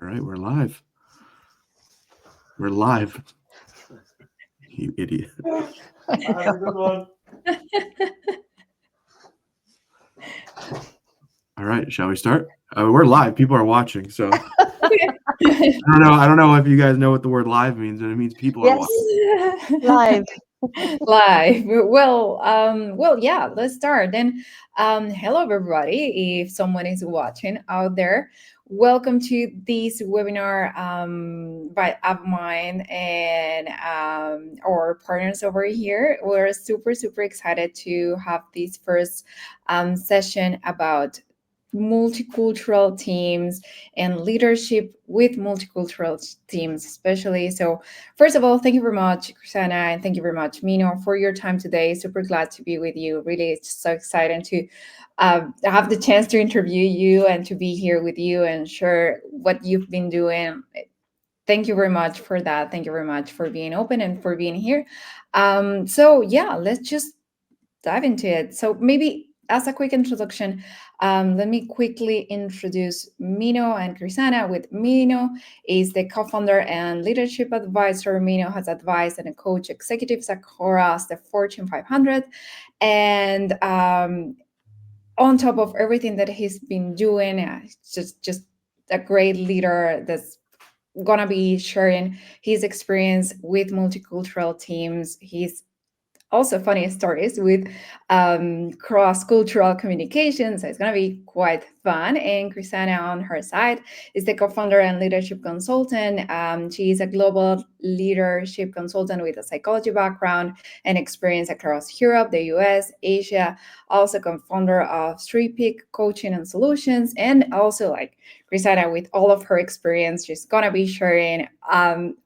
right, we're live. We're live. You idiot. That's a good one. All right, shall we start? We're live. People are watching, so I don't know if you guys know what the word live means, but it means people are watching. Live. Live. Well, yeah, let's start. Then, hello everybody. If someone is watching out there, welcome to this webinar by Avomind and our partners over here. We're super excited to have this first session about multicultural teams and leadership with multicultural teams, especially. So first of all, thank you very much, Krisana, and thank you very much, Mino, for your time today. Super glad to be with you. Really, it's so exciting to have the chance to interview you and to be here with you and share what you've been doing. Thank you very much for that. Thank you very much for being open and for being here. So yeah, let's just dive into it. So maybe as a quick introduction, let me quickly introduce Mino and Krisana. With Mino is the co-founder and leadership advisor. Mino has advised and coached executives across the Fortune 500. And on top of everything that he's been doing, just a great leader that's gonna be sharing his experience with multicultural teams. He's also funny stories with cross-cultural communication. So it's going to be quite fun. And Krisana, on her side, is the co-founder and leadership consultant. She is a global leadership consultant with a psychology background and experience across Europe, the US, Asia. Also co-founder of Street Peak Coaching and Solutions. And also like Krisana, with all of her experience, she's going to be sharing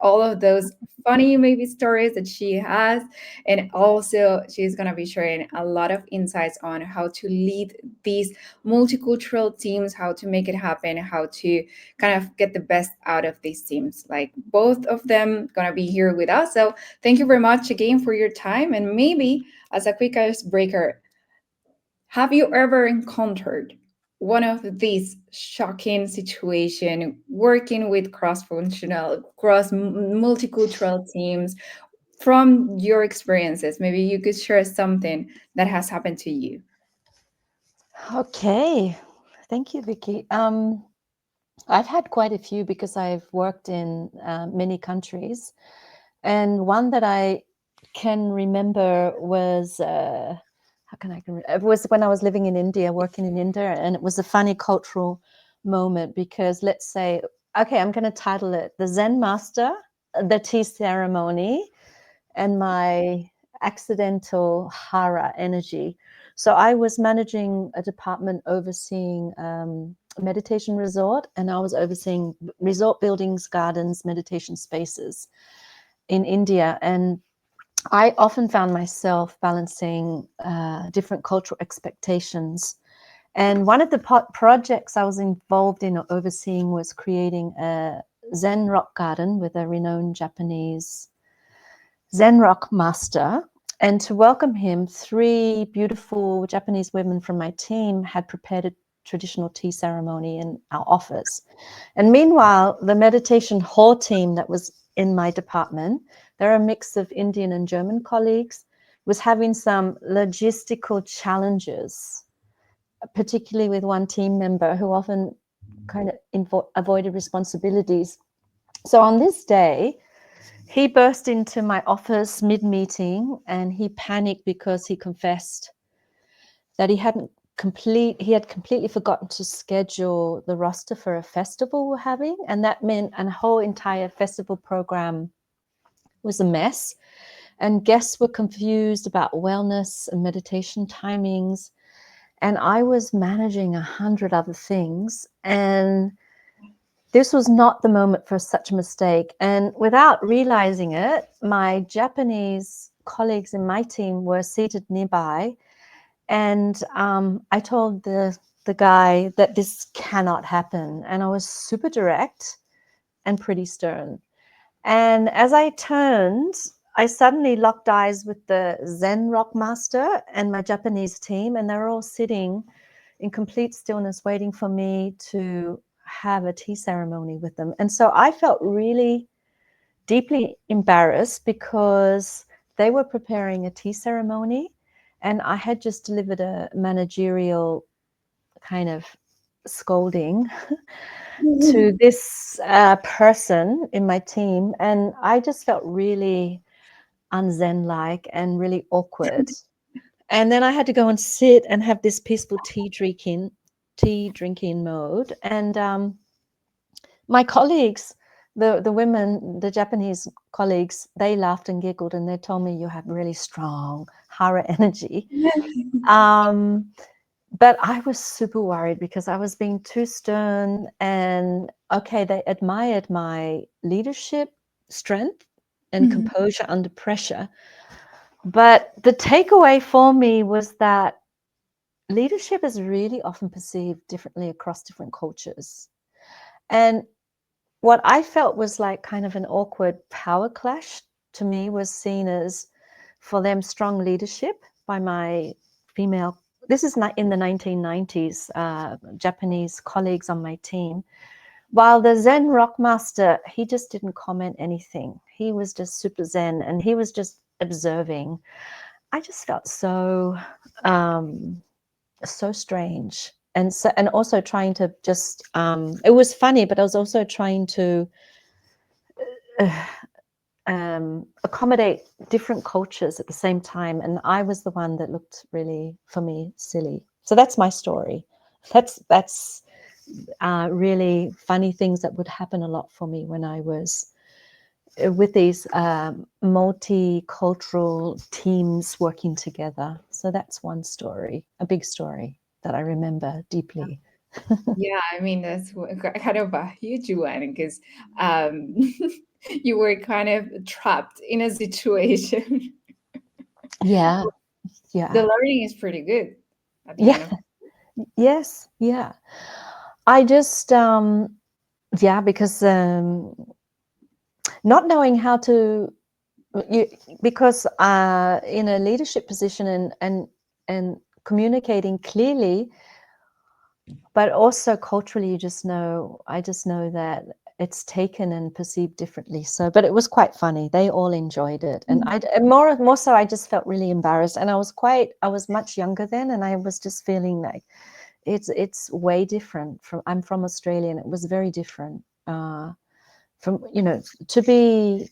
all of those funny maybe stories that she has, and also she's going to be sharing a lot of insights on how to lead these multicultural teams, how to make it happen, how to kind of get the best out of these teams. Like both of them going to be here with us. So thank you very much again for your time. And maybe as a quick icebreaker, have you ever encountered one of these shocking situations working with cross-functional, multicultural teams? From your experiences, maybe you could share something that has happened to you. Okay, thank you, Vicky. I've had quite a few because I've worked in many countries, and one that I can remember was it was when I was living in India, working in India, and it was a funny cultural moment because let's say, okay, I'm going to title it "The Zen Master, the Tea Ceremony, and my accidental hara energy." So I was managing a department overseeing a meditation resort, and I was overseeing resort buildings, gardens, meditation spaces in India. And I often found myself balancing different cultural expectations. And one of the projects I was involved in or overseeing was creating a Zen rock garden with a renowned Japanese Zen rock master. And to welcome him, 3 beautiful Japanese women from my team had prepared a traditional tea ceremony in our office. And meanwhile, the meditation hall team that was in my department, they're a mix of Indian and German colleagues, was having some logistical challenges, particularly with one team member who often kind of avoided responsibilities. So on this day, he burst into my office mid-meeting and he panicked because he confessed that he had completely forgotten to schedule the roster for a festival we're having. And that meant a whole entire festival program was a mess. And guests were confused about wellness and meditation timings. And I was managing 100 other things. And this was not the moment for such a mistake. And without realizing it, my Japanese colleagues in my team were seated nearby. And I told the guy that this cannot happen. And I was super direct and pretty stern. And as I turned, I suddenly locked eyes with the Zen rock master and my Japanese team. And they were all sitting in complete stillness, waiting for me to have a tea ceremony with them. And so I felt really deeply embarrassed because they were preparing a tea ceremony and I had just delivered a managerial kind of scolding to this person in my team. And I just felt really unzen-like and really awkward. And then I had to go and sit and have this peaceful tea drinking mode. And my colleagues, the women, the Japanese colleagues, they laughed and giggled and they told me you have really strong hara energy. But I was super worried because I was being too stern, and okay, they admired my leadership, strength, and composure under pressure. But the takeaway for me was that leadership is really often perceived differently across different cultures. And what I felt was like kind of an awkward power clash to me was seen as, for them, strong leadership by my female, this is in the 1990s, Japanese colleagues on my team. While the Zen rock master, he just didn't comment anything. He was just super Zen and he was just observing. I just felt so strange. And also trying to just, it was funny, but I was also trying to accommodate different cultures at the same time. And I was the one that looked really, for me, silly. So that's my story. That's really funny things that would happen a lot for me when I was with these multicultural teams working together. So that's one story, a big story that I remember deeply. Yeah, I mean, that's kind of a huge one because you were kind of trapped in a situation. Yeah. The learning is pretty good at the end of Yes. Yeah. I just, because not knowing how to, because in a leadership position and communicating clearly, but also culturally, I just know that it's taken and perceived differently. So, but it was quite funny. They all enjoyed it, and more so, I just felt really embarrassed. And I was much younger then, and I was just feeling like it's way different I'm from Australia, and it was very different from to be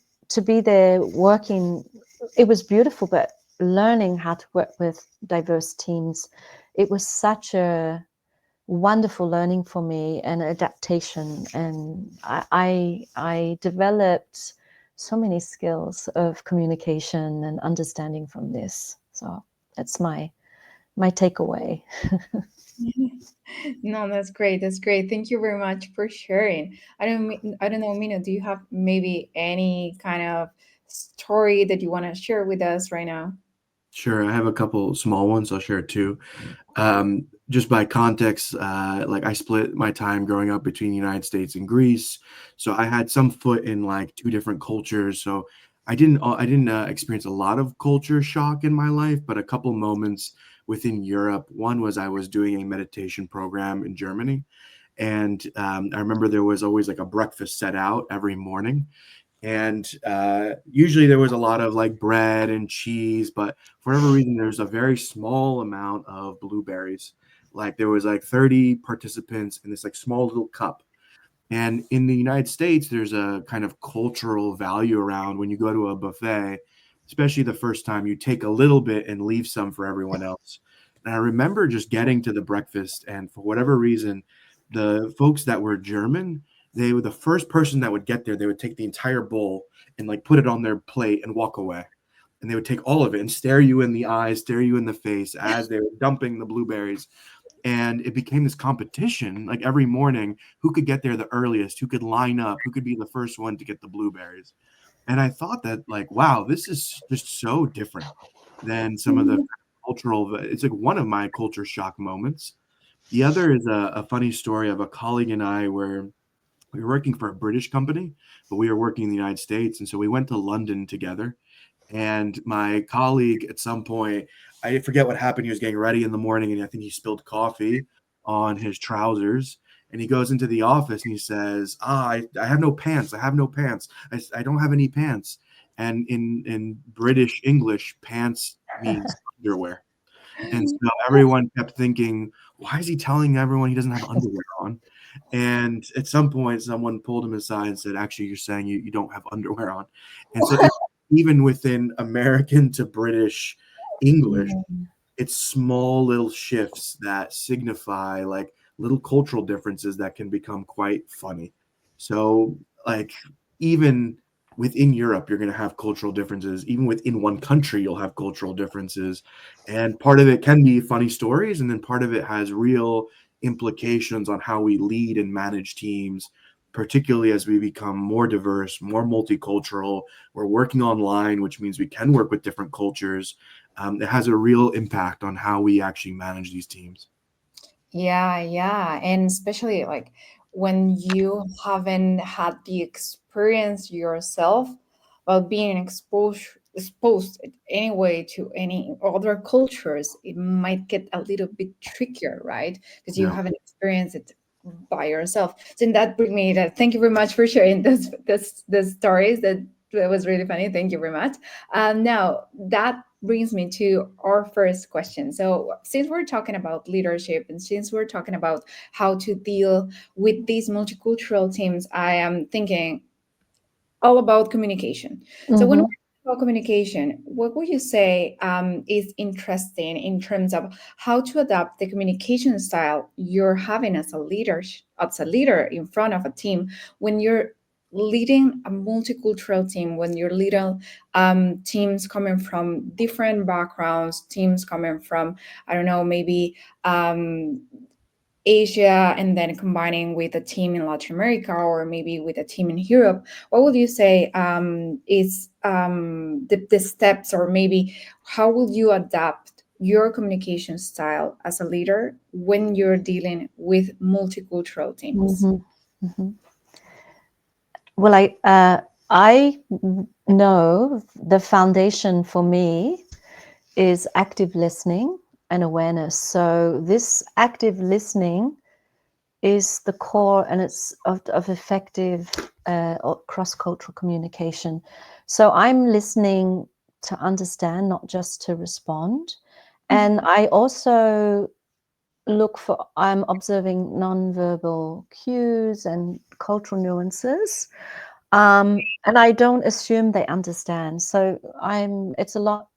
there working. It was beautiful, but learning how to work with diverse teams, it was such a wonderful learning for me and adaptation, and I developed so many skills of communication and understanding from this. So that's my takeaway. No, that's great. That's great. Thank you very much for sharing. I don't know, Mino, do you have maybe any kind of story that you want to share with us right now? Sure, I have a couple small ones. I'll share two. Just by context, like I split my time growing up between the United States and Greece, so I had some foot in like two different cultures. So I didn't experience a lot of culture shock in my life, but a couple moments within Europe. One was I was doing a meditation program in Germany, and I remember there was always like a breakfast set out every morning. And usually there was a lot of like bread and cheese, but for whatever reason, there's a very small amount of blueberries. Like there was like 30 participants in this like small little cup. And in the United States, there's a kind of cultural value around when you go to a buffet, especially the first time, you take a little bit and leave some for everyone else. And I remember just getting to the breakfast, and for whatever reason, the folks that were German, they were the first person that would get there. They would take the entire bowl and like put it on their plate and walk away. And they would take all of it and stare you in the eyes, stare you in the face as they were dumping the blueberries. And it became this competition, like every morning, who could get there the earliest, who could line up, who could be the first one to get the blueberries. And I thought that, like, wow, this is just so different than some of the cultural. It's like one of my culture shock moments. The other is a funny story of a colleague and I where we were working for a British company, but we were working in the United States. And so we went to London together. And my colleague, at some point, I forget what happened. He was getting ready in the morning, and I think he spilled coffee on his trousers. And he goes into the office and he says, I have no pants. I have no pants. I don't have any pants. And in British English, pants means underwear. And so everyone kept thinking, why is he telling everyone he doesn't have underwear on? And at some point, someone pulled him aside and said, actually, you're saying you don't have underwear on. And so even within American to British English, it's small little shifts that signify like little cultural differences that can become quite funny. So like even within Europe, you're going to have cultural differences. Even within one country, you'll have cultural differences. And part of it can be funny stories. And then part of it has real implications on how we lead and manage teams, particularly as we become more diverse, more multicultural. We're working online, which means we can work with different cultures. It has a real impact on how we actually manage these teams. Yeah. And especially like when you haven't had the experience yourself, while being exposed anyway to any other cultures, it might get a little bit trickier, right? Because you Yeah. haven't experienced it by yourself. So that brings me to thank you very much for sharing this stories. That was really funny. Thank you very much. Now that brings me to our first question. So since we're talking about leadership and since we're talking about how to deal with these multicultural teams, I am thinking all about communication. So when we talk about communication, what would you say is interesting in terms of how to adapt the communication style you're having as a leader in front of a team when you're leading a multicultural team, when you're leading teams coming from different backgrounds, teams coming from, I don't know, maybe Asia and then combining with a team in Latin America or maybe with a team in Europe, what would you say is the steps, or maybe how will you adapt your communication style as a leader when you're dealing with multicultural teams? Well, I know the foundation for me is active listening and awareness. So this active listening is the core, and it's of effective cross-cultural communication. So I'm listening to understand, not just to respond. And I also I'm observing nonverbal cues and cultural nuances. And I don't assume they understand. So it's a lot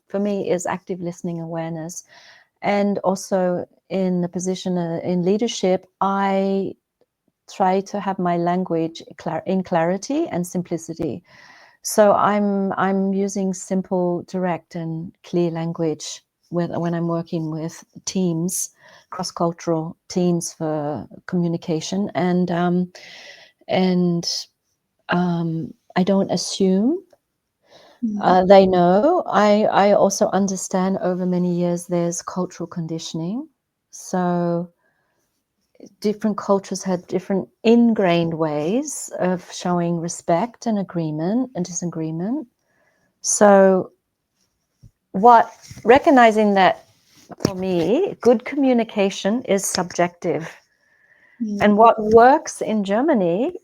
for me is active listening awareness. And also in the position in leadership, I try to have my language in clarity and simplicity. So I'm using simple, direct, and clear language when I'm working with teams, cross-cultural teams for communication, and I don't assume. They know. I also understand over many years there's cultural conditioning. So different cultures have different ingrained ways of showing respect and agreement and disagreement. So recognizing that for me, good communication is subjective. And what works in Germany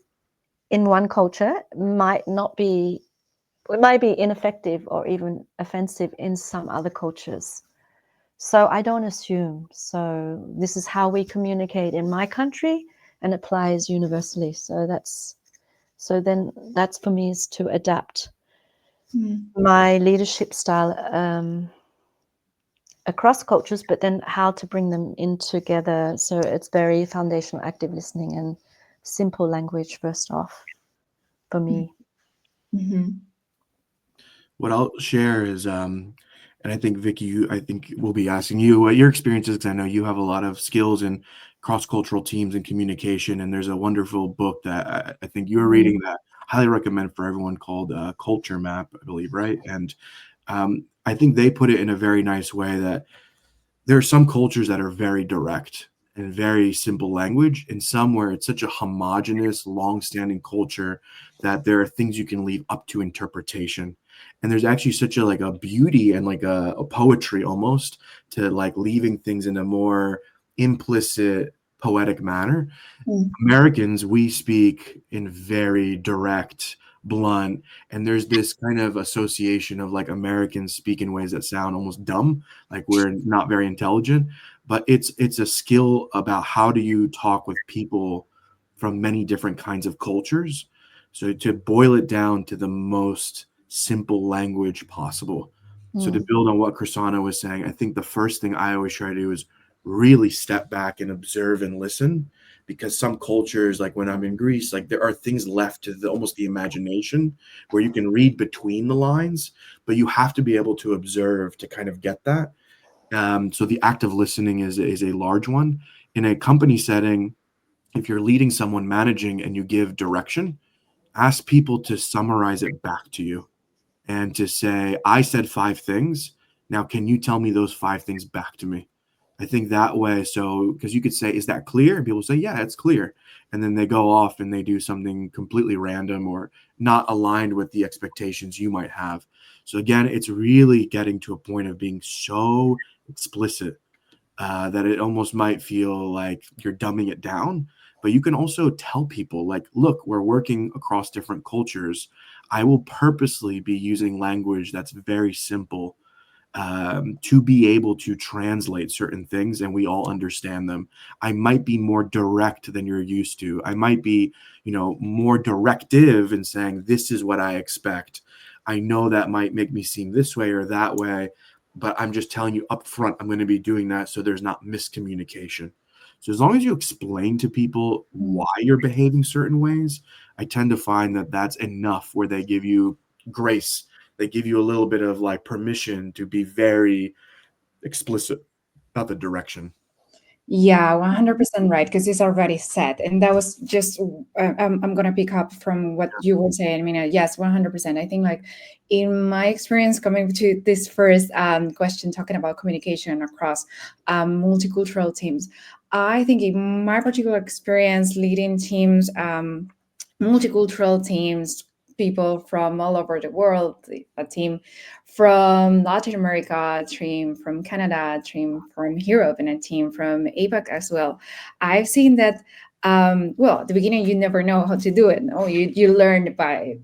in one culture might be ineffective or even offensive in some other cultures. So I don't assume. So this is how we communicate in my country and applies universally. So that's for me is to adapt my leadership style across cultures, but then how to bring them in together. So it's very foundational, active listening and simple language first off for me. What I'll share is, and I think Vicky, I think we'll be asking you what your experience is, because I know you have a lot of skills in cross-cultural teams and communication. And there's a wonderful book that I think you're reading that I highly recommend for everyone called Culture Map, I believe, right? And I think they put it in a very nice way that there are some cultures that are very direct and very simple language, and some where it's such a homogenous, long-standing culture that there are things you can leave up to interpretation. And there's actually such a like a beauty and like a poetry almost to like leaving things in a more implicit poetic manner. Mm. Americans, we speak in very direct, blunt, and there's this kind of association of like Americans speak in ways that sound almost dumb, like we're not very intelligent. But it's a skill about how do you talk with people from many different kinds of cultures. So to boil it down to the most simple language possible. So to build on what Krisana was saying, I think the first thing I always try to do is really step back and observe and listen, because some cultures, like when I'm in Greece, like there are things left to almost the imagination where you can read between the lines, but you have to be able to observe to kind of get that. So the act of listening is a large one. In a company setting, if you're leading someone, managing, and you give direction, ask people to summarize it back to you and to say, I said 5 things. Now, can you tell me those 5 things back to me? I think that way, so because you could say, is that clear? And people say, yeah, it's clear. And then they go off and they do something completely random or not aligned with the expectations you might have. So again, it's really getting to a point of being so explicit that it almost might feel like you're dumbing it down. But you can also tell people, like, look, we're working across different cultures. I will purposely be using language that's very simple to be able to translate certain things and we all understand them. I might be more direct than you're used to. I might be, more directive in saying, this is what I expect. I know that might make me seem this way or that way, but I'm just telling you up front, I'm going to be doing that so there's not miscommunication. So as long as you explain to people why you're behaving certain ways, I tend to find that that's enough where they give you grace. They give you a little bit of like permission to be very explicit about the direction. Yeah, 100% right, because it's already set. And that was just, I'm going to pick up from what you were saying. I mean, yes, 100%. I think, like, in my experience, coming to this first question, talking about communication across multicultural teams, I think in my particular experience leading teams, multicultural teams, people from all over the world, a team from Latin America, a team from Canada, a team from Europe, and a team from APAC as well. I've seen that, well, at the beginning, you never know how to do it. No, you learn by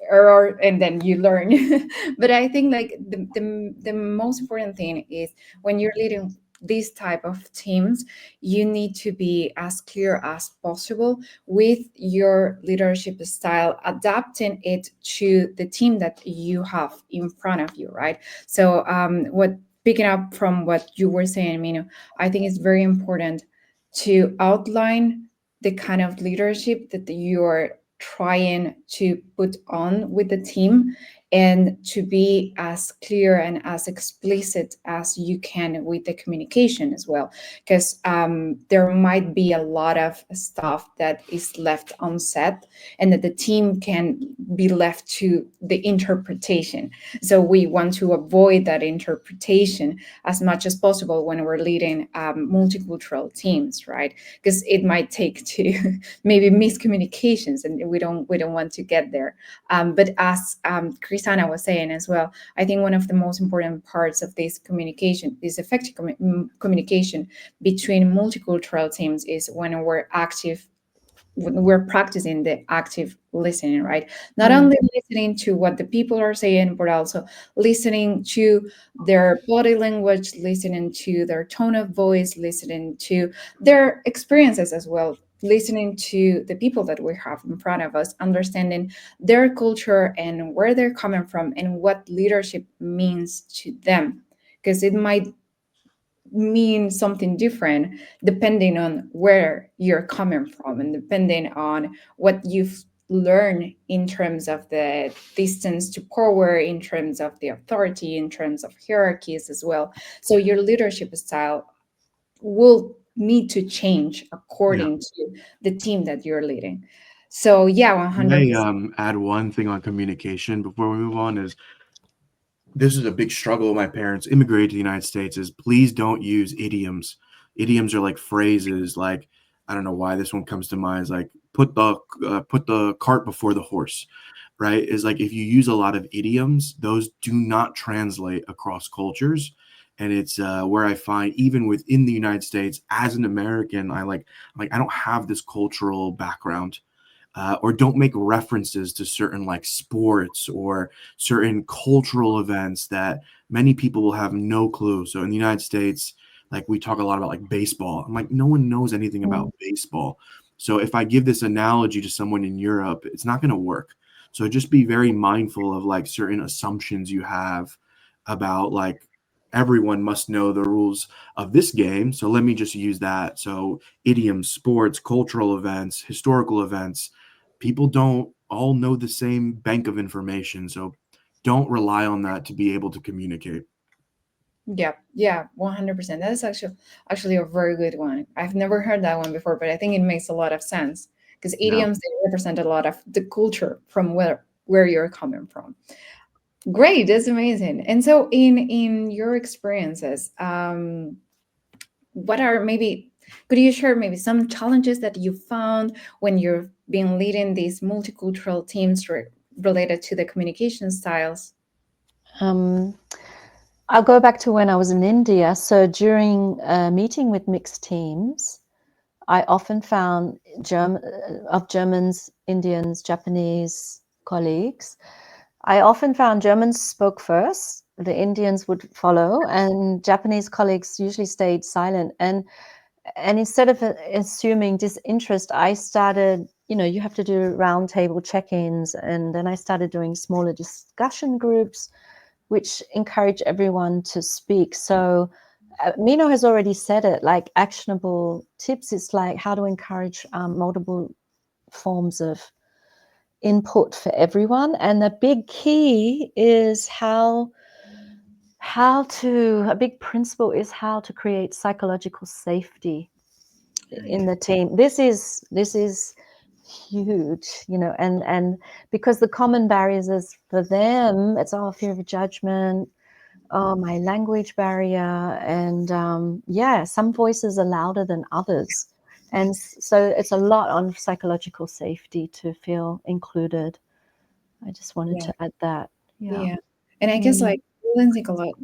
error and then you learn. But I think, like, the most important thing is when you're leading these type of teams, you need to be as clear as possible with your leadership style, adapting it to the team that you have in front of you, right? So what picking up from what you were saying, Mino, I think it's very important to outline the kind of leadership that you're trying to put on with the team, and to be as clear and as explicit as you can with the communication as well, because there might be a lot of stuff that is left unsaid and that the team can be left to the interpretation. So we want to avoid that interpretation as much as possible when we're leading multicultural teams, right? Because it might take to maybe miscommunications, and we don't want to get there. But as Krisana was saying as well, I think one of the most important parts of this communication, this effective communication between multicultural teams, is when we're practicing the active listening, right? Not only listening to what the people are saying, but also listening to their body language, listening to their tone of voice, listening to their experiences as well, listening to the people that we have in front of us, understanding their culture and where they're coming from and what leadership means to them. Because it might mean something different depending on where you're coming from and depending on what you've learned in terms of the distance to power, in terms of the authority, in terms of hierarchies as well. So your leadership style will need to change Yeah. according to the team that you're leading. So yeah, Can I 100%. add one thing on communication before we move on? Is this is a big struggle with my parents immigrated to the United States, is please don't use idioms. Idioms are like phrases, like, I don't know why this one comes to mind, is like put the cart before the horse, right? Is like if you use a lot of idioms, those do not translate across cultures. And it's where I find even within the United States, as an American, I don't have this cultural background. Or don't make references to certain like sports or certain cultural events that many people will have no clue. So in the United States, like we talk a lot about like baseball. I'm like, no one knows anything about baseball. So if I give this analogy to someone in Europe, it's not going to work. So just be very mindful of like certain assumptions you have about like everyone must know the rules of this game. So let me just use that. So idioms, sports, cultural events, historical events, people don't all know the same bank of information. So don't rely on that to be able to communicate. Yeah, 100%. That is actually a very good one. I've never heard that one before, but I think it makes a lot of sense because Yeah. idioms, they represent a lot of the culture from where you're coming from. Great, that's amazing. And so in your experiences, what are maybe could you share maybe some challenges that you found when you've been leading these multicultural teams related to the communication styles? Um, I'll go back to when I was in India. So during a meeting with mixed teams, I often found of Germans, Indians, Japanese colleagues, I often found Germans spoke first, the Indians would follow, and Japanese colleagues usually stayed silent. And instead of assuming disinterest, I started, you have to do roundtable check-ins, and then I started doing smaller discussion groups, which encourage everyone to speak. So Mino has already said it, like actionable tips. It's like how to encourage multiple forms of input for everyone. And the big key is a big principle is how to create psychological safety in the team. This is huge, and because the common barriers is for them, it's fear of judgment, my language barrier, and some voices are louder than others. And so it's a lot on psychological safety to feel included. I just wanted Yeah. to add that. Yeah. Yeah. And I guess like building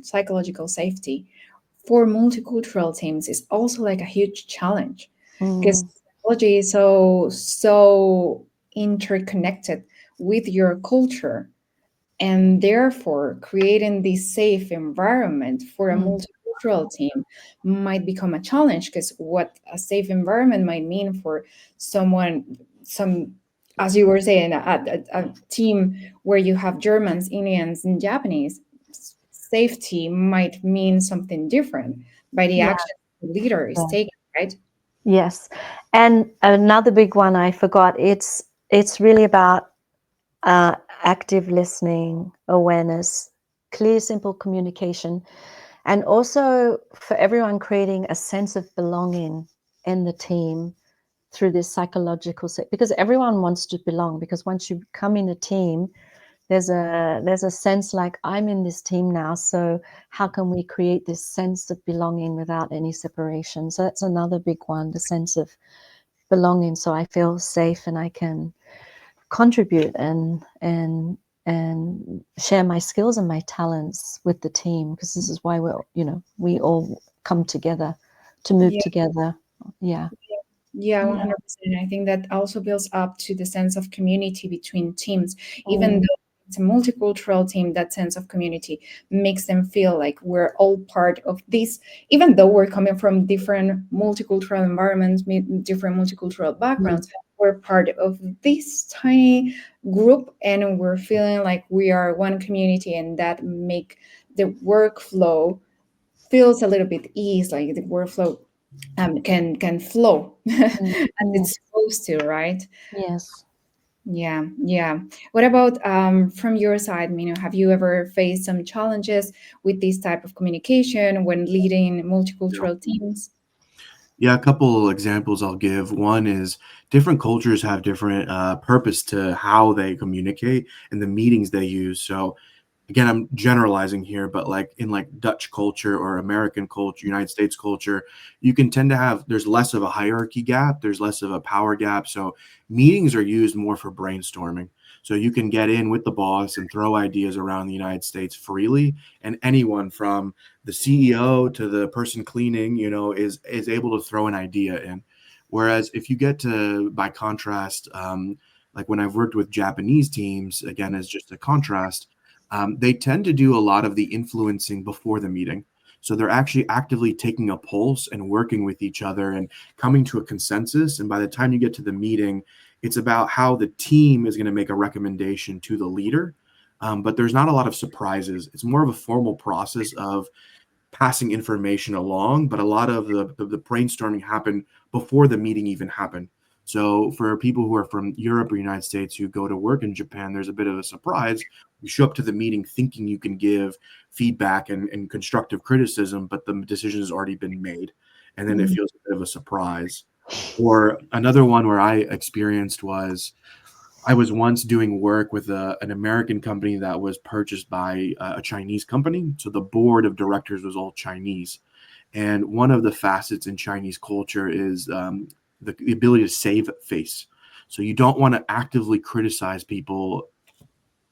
psychological safety for multicultural teams is also like a huge challenge because Mm, psychology is so interconnected with your culture, and therefore creating this safe environment for a mm, multicultural team might become a challenge, because what a safe environment might mean for some, as you were saying, a team where you have Germans, Indians, and Japanese, safety might mean something different by the yeah. action the leader is Yeah. taking, right? Yes. And another big one I forgot, it's really about active listening, awareness, clear, simple communication, and also for everyone creating a sense of belonging in the team through this psychological because everyone wants to belong, because once you come in a team, there's a sense like, I'm in this team now, so how can we create this sense of belonging without any separation? So that's another big one, the sense of belonging, so I feel safe and I can contribute and share my skills and my talents with the team, because this is why we all come together to move Yeah. together. Yeah. Yeah, Yeah. 100%. I think that also builds up to the sense of community between teams. Even Mm, though it's a multicultural team, that sense of community makes them feel like we're all part of this, even though we're coming from different multicultural environments, different multicultural mm, backgrounds. We're part of this tiny group, and we're feeling like we are one community, and that make the workflow feels a little bit easy, like the workflow can flow mm, as mm. it's supposed to, right? Yes. Yeah. What about from your side, Mino? Have you ever faced some challenges with this type of communication when leading multicultural teams? Yeah, a couple examples I'll give. One is different cultures have different purpose to how they communicate and the meetings they use. So again, I'm generalizing here, but like in like Dutch culture or American culture, United States culture, you can tend to have, there's less of a hierarchy gap, there's less of a power gap. So meetings are used more for brainstorming. So you can get in with the boss and throw ideas around the United States freely, and anyone from the CEO to the person cleaning, is able to throw an idea in. Whereas if you get to, by contrast, like when I've worked with Japanese teams, again, as just a contrast, they tend to do a lot of the influencing before the meeting. So they're actually actively taking a pulse and working with each other and coming to a consensus. And by the time you get to the meeting, it's about how the team is going to make a recommendation to the leader. But there's not a lot of surprises. It's more of a formal process of passing information along, but a lot of the brainstorming happened before the meeting even happened. So for people who are from Europe or United States who go to work in Japan, there's a bit of a surprise. You show up to the meeting thinking you can give feedback and constructive criticism, but the decision has already been made. And then it feels a bit of a surprise. Or another one where I experienced was I was once doing work with an American company that was purchased by a Chinese company. So the board of directors was all Chinese. And one of the facets in Chinese culture is the ability to save face. So you don't want to actively criticize people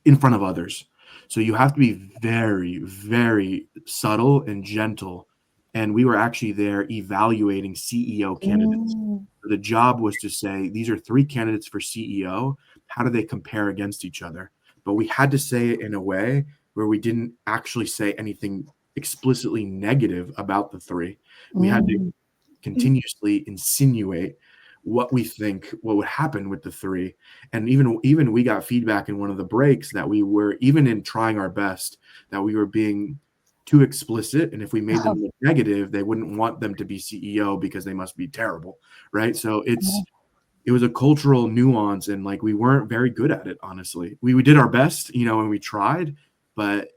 in front of others. So you have to be very, very subtle and gentle. And we were actually there evaluating CEO candidates. The job was to say, these are 3 candidates for CEO. How do they compare against each other? But we had to say it in a way where we didn't actually say anything explicitly negative about the 3. We had to continuously insinuate what we think what would happen with the 3. And even we got feedback in one of the breaks that we were, even in trying our best, that we were being too explicit, and if we made them look negative, they wouldn't want them to be CEO because they must be terrible, right? So it was a cultural nuance, and like we weren't very good at it, honestly. We did our best, and we tried, but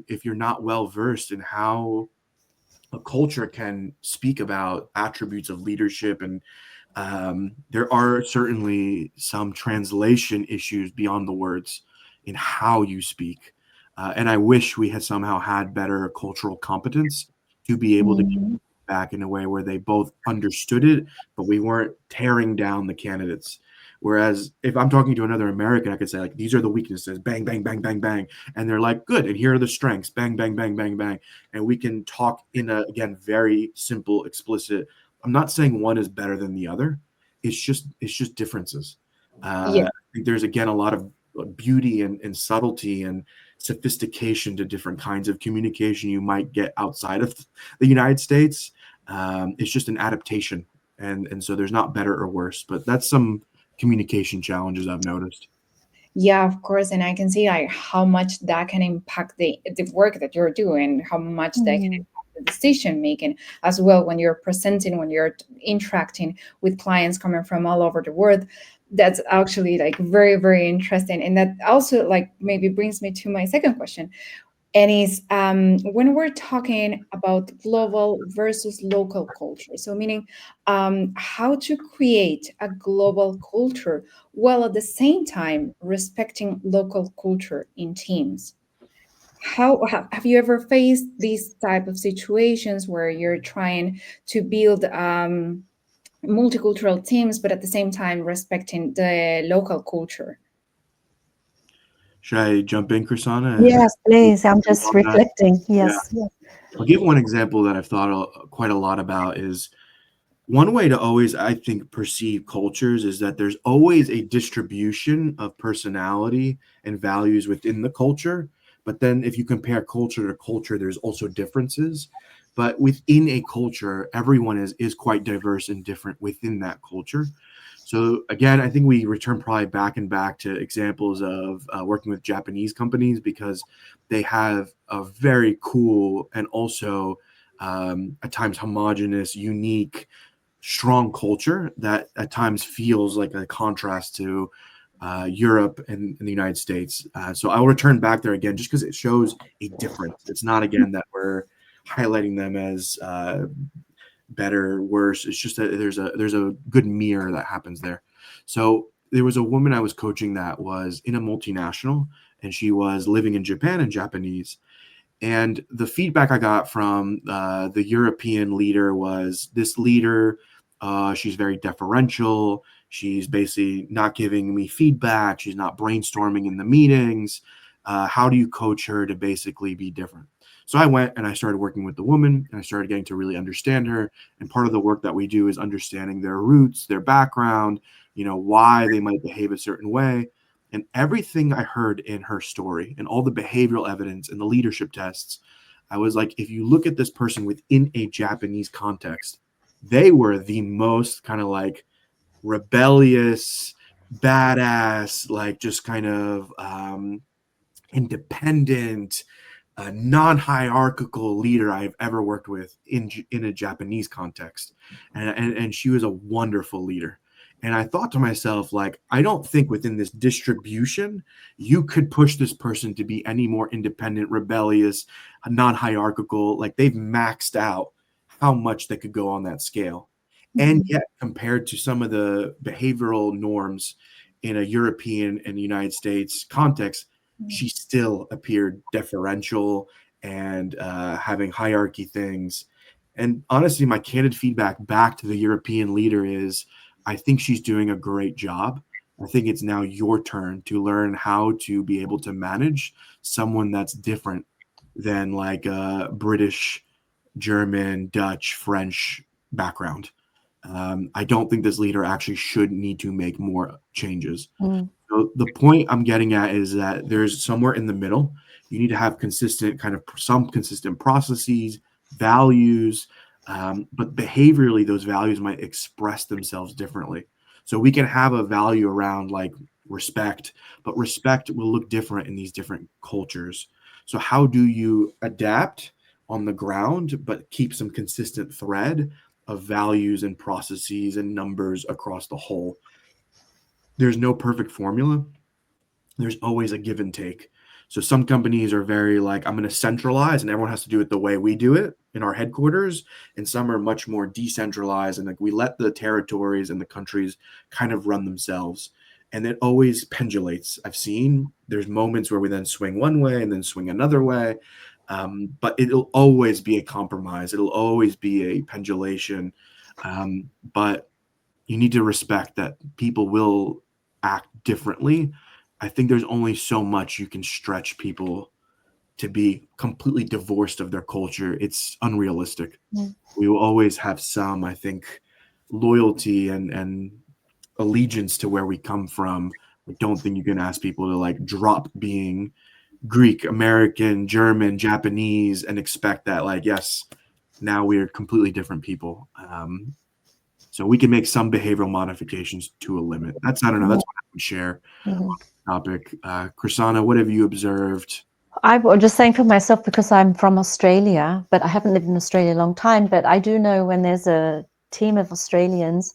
if you're not well versed in how a culture can speak about attributes of leadership, and there are certainly some translation issues beyond the words in how you speak. And I wish we had somehow had better cultural competence to be able to get back in a way where they both understood it, but we weren't tearing down the candidates. Whereas if I'm talking to another American, I could say, like, these are the weaknesses, bang, bang, bang, bang, bang. And they're like, good. And here are the strengths, bang, bang, bang, bang, bang. And we can talk in a, again, very simple, explicit. I'm not saying one is better than the other. It's just differences. Yeah. I think there's, again, a lot of beauty and subtlety and sophistication to different kinds of communication you might get outside of the United States. It's just an adaptation. And so there's not better or worse, but that's some communication challenges I've noticed. Yeah, of course, and I can see like how much that can impact the work that you're doing, how much that can impact the decision making as well when you're presenting, when you're interacting with clients coming from all over the world. That's actually like very, very interesting, and that also like maybe brings me to my second question, and is when we're talking about global versus local culture, so meaning how to create a global culture while at the same time respecting local culture in teams. How have you ever faced these type of situations where you're trying to build multicultural teams but at the same time respecting the local culture? Should I jump in, Krisana? Yes, please. I'm just reflecting. Yeah. Yes. Yes. I'll give one example that I've thought quite a lot about is one way to always, I think, perceive cultures is that there's always a distribution of personality and values within the culture. But then if you compare culture to culture, there's also differences. But within a culture, everyone is quite diverse and different within that culture. So again, I think we return probably back and back to examples of working with Japanese companies because they have a very cool and also at times homogenous, unique, strong culture that at times feels like a contrast to Europe and the United States. So I'll return back there again just because it shows a difference. It's not, again, that we're highlighting them as better, worse. It's just that there's a good mirror that happens there. So there was a woman I was coaching that was in a multinational, and she was living in Japan in Japanese. And the feedback I got from the European leader was, this leader, she's very deferential. She's basically not giving me feedback. She's not brainstorming in the meetings. How do you coach her to basically be different? So I went and I started working with the woman, and I started getting to really understand her. And part of the work that we do is understanding their roots, their background, why they might behave a certain way. And everything I heard in her story and all the behavioral evidence and the leadership tests, I was like, if you look at this person within a Japanese context, they were the most kind of like rebellious, badass, like just kind of independent, non-hierarchical leader I've ever worked with in a Japanese context. And she was a wonderful leader. And I thought to myself, like, I don't think within this distribution, you could push this person to be any more independent, rebellious, non-hierarchical. Like, they've maxed out how much they could go on that scale. And yet, compared to some of the behavioral norms in a European and United States context, she still appeared deferential and having hierarchy things. And honestly, my candid feedback back to the European leader is, I think she's doing a great job. I think it's now your turn to learn how to be able to manage someone that's different than like a British, German, Dutch, French background. I don't think this leader actually should need to make more changes. So the point I'm getting at is that there's somewhere in the middle. You need to have some consistent processes, values, but behaviorally, those values might express themselves differently. So we can have a value around like respect, but respect will look different in these different cultures. So how do you adapt on the ground, but keep some consistent thread of values and processes and numbers across the whole? There's no perfect formula. There's always a give and take. So some companies are very like, I'm going to centralize and everyone has to do it the way we do it in our headquarters. And some are much more decentralized. And like we let the territories and the countries kind of run themselves. And it always pendulates. I've seen there's moments where we then swing one way and then swing another way. But it'll always be a compromise. It'll always be a pendulation. But you need to respect that people will act differently. I think there's only so much you can stretch people to be completely divorced of their culture. It's unrealistic. We will always have some, I think, loyalty and allegiance to where we come from. I don't think you can ask people to like drop being Greek, American, German, Japanese, and expect that like, yes, now we're completely different people. So we can make some behavioral modifications to a limit. I don't know. That's what I would share on the topic. Krisana, what have you observed? I'm just saying for myself, because I'm from Australia, but I haven't lived in Australia a long time. But I do know when there's a team of Australians,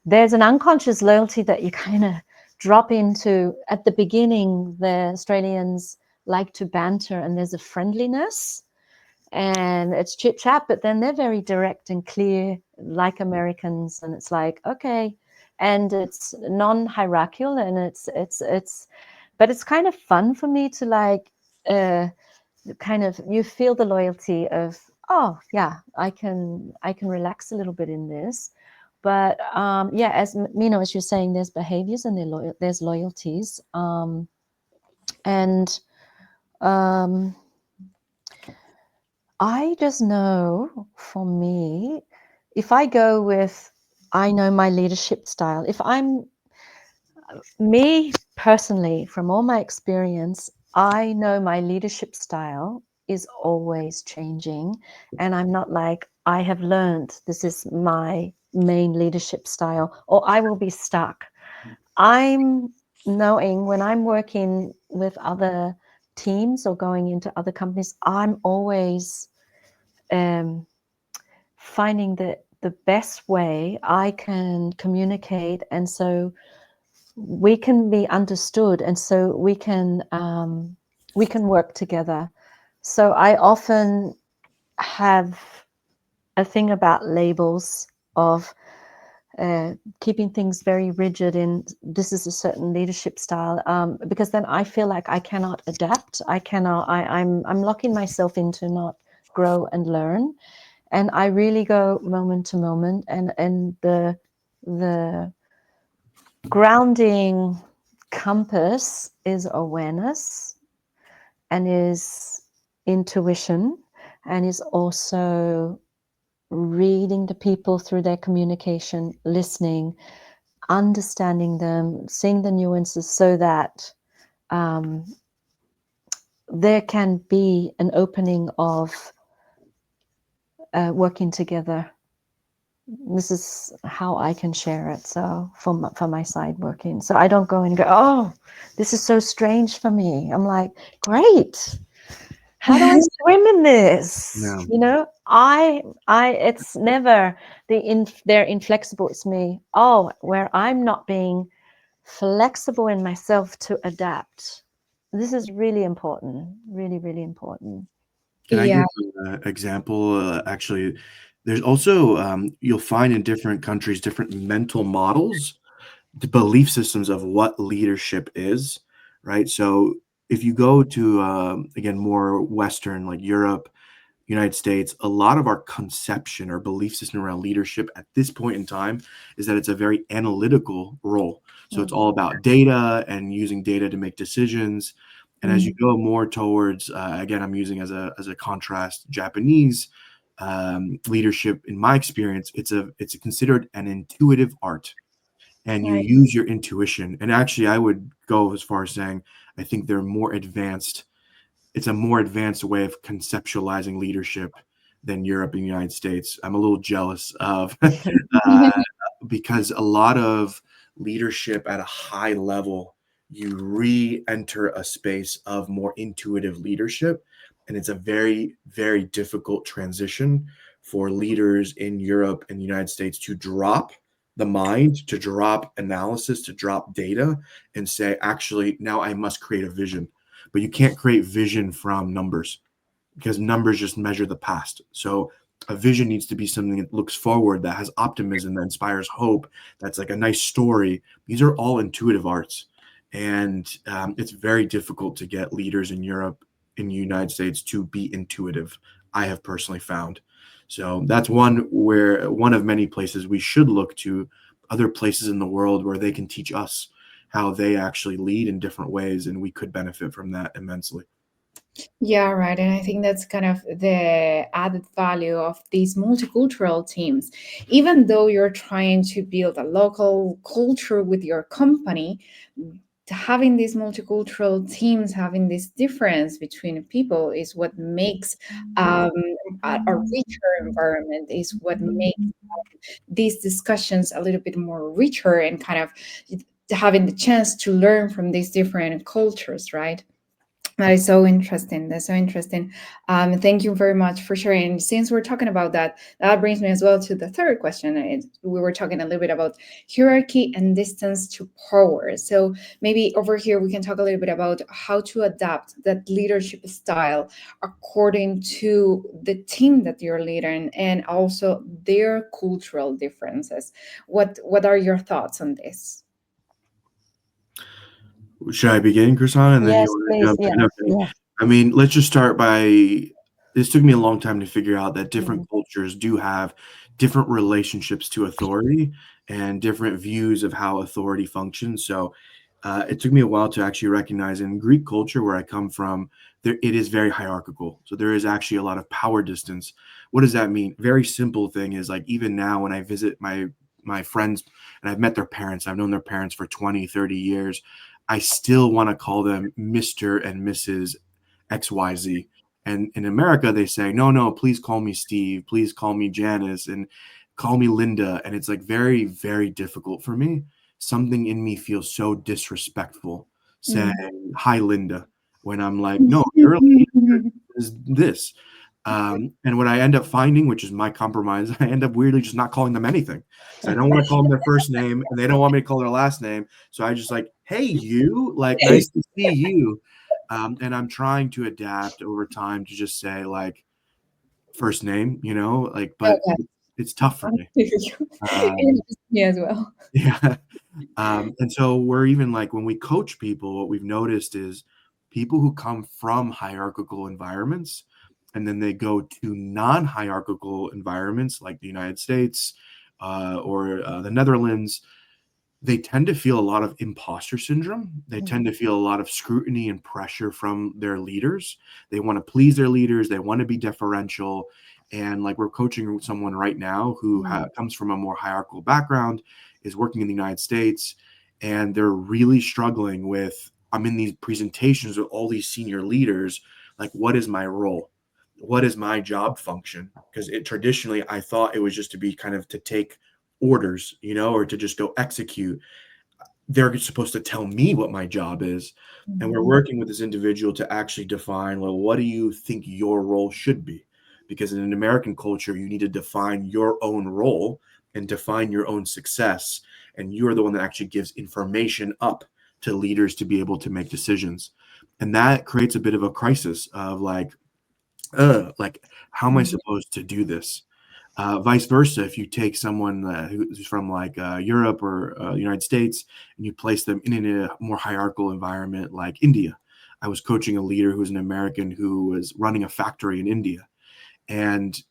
there's an unconscious loyalty that you kind of drop into. At the beginning, the Australians like to banter and there's a friendliness and it's chit chat, but then they're very direct and clear like Americans. And it's like, okay. And it's non-hierarchical and but it's kind of fun for me to like, kind of, you feel the loyalty of, oh yeah, I can relax a little bit in this. But yeah, as Mino, as you're saying, there's behaviors and there's loyalties. I just know for me, if I go with, I know my leadership style. If I'm me personally, from all my experience, I know my leadership style is always changing. And I'm not like, I have learned this is my main leadership style, or I will be stuck. I'm knowing when I'm working with other teams or going into other companies, I'm always finding the best way I can communicate. And so we can be understood, and so we can work together. So I often have a thing about labels of keeping things very rigid in this is a certain leadership style, because then I feel like I cannot adapt. I'm locking myself into not grow and learn. And I really go moment to moment, and the grounding compass is awareness and is intuition and is also reading the people through their communication, listening, understanding them, seeing the nuances so that there can be an opening of working together. This is how I can share it. So for my side working, so I don't go and go, oh, this is so strange for me. I'm like, great. How do I swim in this? Yeah. You know, I it's never they're inflexible. It's me. Oh, where I'm not being flexible in myself to adapt. This is really important. Really, really important. Can I Yeah. give an example? Actually, there's also you'll find in different countries different mental models, the belief systems of what leadership is, right? So if you go to again more Western like Europe, United States, a lot of our conception or belief system around leadership at this point in time is that it's a very analytical role. So it's all about data and using data to make decisions. And as you go more towards, again, I'm using as a contrast Japanese leadership. In my experience, it's considered an intuitive art, and you Right. use your intuition. And actually, I would go as far as saying I think they're more advanced. It's a more advanced way of conceptualizing leadership than Europe and the United States. I'm a little jealous of because a lot of leadership at a high level, you re-enter a space of more intuitive leadership, and it's a very, very difficult transition for leaders in Europe and the United States to drop the mind, to drop analysis, to drop data, and say, actually, now I must create a vision. But you can't create vision from numbers because numbers just measure the past. So a vision needs to be something that looks forward, that has optimism, that inspires hope, that's like a nice story. These are all intuitive arts. And it's very difficult to get leaders in Europe, in the United States, to be intuitive, I have personally found. So that's one of many places we should look to, other places in the world where they can teach us how they actually lead in different ways, and we could benefit from that immensely. Yeah, right. And I think that's kind of the added value of these multicultural teams. Even though you're trying to build a local culture with your company, having these multicultural teams, having this difference between people is what makes a richer environment, is what makes these discussions a little bit more richer and kind of having the chance to learn from these different cultures, right? That is so interesting. That's so interesting. Thank you very much for sharing. Since we're talking about that, that brings me as well to the third question. We were talking a little bit about hierarchy and distance to power. So maybe over here we can talk a little bit about how to adapt that leadership style according to the team that you're leading and also their cultural differences. What are your thoughts on this? Should I begin, Krisana, and then you Yes, want to please. jump Yeah, in? Okay. yeah. I mean, let's just start by this took me a long time to figure out that different Mhm. cultures do have different relationships to authority and different views of how authority functions. So it took me a while to actually recognize in Greek culture, where I come from, there it is very hierarchical. So there is actually a lot of power distance. What does that mean? Very simple thing is like even now when I visit my friends and I've met their parents, I've known their parents for 20, 30 years. I still want to call them Mr. and Mrs. XYZ. And in America, they say, no, no, please call me Steve. Please call me Janice and call me Linda. And it's like very, very difficult for me. Something in me feels so disrespectful saying, hi, Linda, when I'm like, no, your leader is this. And what I end up finding, which is my compromise, I end up weirdly just not calling them anything. So I don't want to call them their first name and they don't want me to call their last name. So I just like, hey, you, like, nice to see you. And I'm trying to adapt over time to just say like first name, like, but Okay. It's tough for me. It's me as well. Yeah. And so we're even like when we coach people, what we've noticed is people who come from hierarchical environments and then they go to non-hierarchical environments like the United States or the Netherlands, they tend to feel a lot of imposter syndrome. They tend to feel a lot of scrutiny and pressure from their leaders. They want to please their leaders. They want to be deferential. And like we're coaching someone right now who comes from a more hierarchical background, is working in the United States, and they're really struggling with, I'm in these presentations with all these senior leaders. Like, what is my role? What is my job function? Because traditionally, I thought it was just to be kind of to take orders, or to just go execute. They're supposed to tell me what my job is. And we're working with this individual to actually define, well, what do you think your role should be? Because in an American culture, you need to define your own role and define your own success. And you're the one that actually gives information up to leaders to be able to make decisions. And that creates a bit of a crisis of like, how am I supposed to do this? Vice versa, if you take someone who's from like Europe or United States and you place them in a more hierarchical environment like India. I was coaching a leader who's an American who was running a factory in India. And